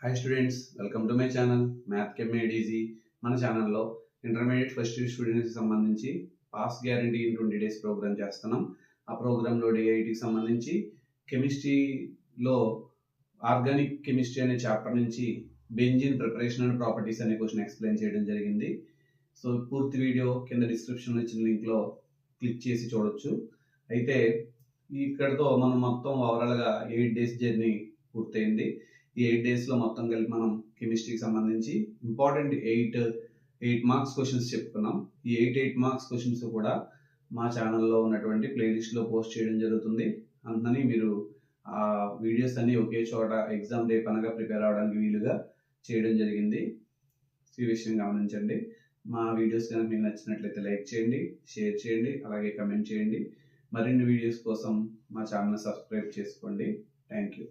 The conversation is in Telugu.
Hi students, welcome to my channel math chem made easy. మన ఛానల్లో ఇంటర్మీడియట్ ఫస్ట్ ఇయర్ స్టూడెంట్స్కి సంబంధించి pass guarantee in 20 days programme చేస్తున్నాం. ఆ ప్రోగ్రాంలో డిఐటికి సంబంధించి కెమిస్ట్రీలో ఆర్గానిక్ కెమిస్ట్రీ అనే చాప్టర్ నుంచి బెంజిన్ ప్రిపరేషన్ అండ్ ప్రాపర్టీస్ అనే క్వశ్చన్ ఎక్స్ప్లెయిన్ చేయడం జరిగింది. సో పూర్తి వీడియో కింద డిస్క్రిప్షన్లో ఇచ్చిన లింక్లో క్లిక్ చేసి చూడొచ్చు. అయితే ఇక్కడతో మనం మొత్తం ఓవరాల్గా 8 డేస్ జర్నీ పూర్తయింది. ఈ 8 డేస్లో మొత్తం కలిపి మనం కెమిస్ట్రీకి సంబంధించి ఇంపార్టెంట్ 8 మార్క్స్ క్వశ్చన్స్ చెప్పుకున్నాం. ఈ 8 మార్క్స్ క్వశ్చన్స్ కూడా మా ఛానల్లో ఉన్నటువంటి ప్లేలిస్ట్లో పోస్ట్ చేయడం జరుగుతుంది. అందుకని మీరు ఆ వీడియోస్ అన్ని ఒకే చోట ఎగ్జామ్ డే పనగా ప్రిపేర్ అవ్వడానికి వీలుగా చేయడం జరిగింది. ఈ విషయం గమనించండి. మా వీడియోస్ కనుక మీకు నచ్చినట్లయితే లైక్ చేయండి, షేర్ చేయండి, అలాగే కమెంట్ చేయండి. మరిన్ని వీడియోస్ కోసం మా ఛానల్ సబ్స్క్రైబ్ చేసుకోండి. Thank you.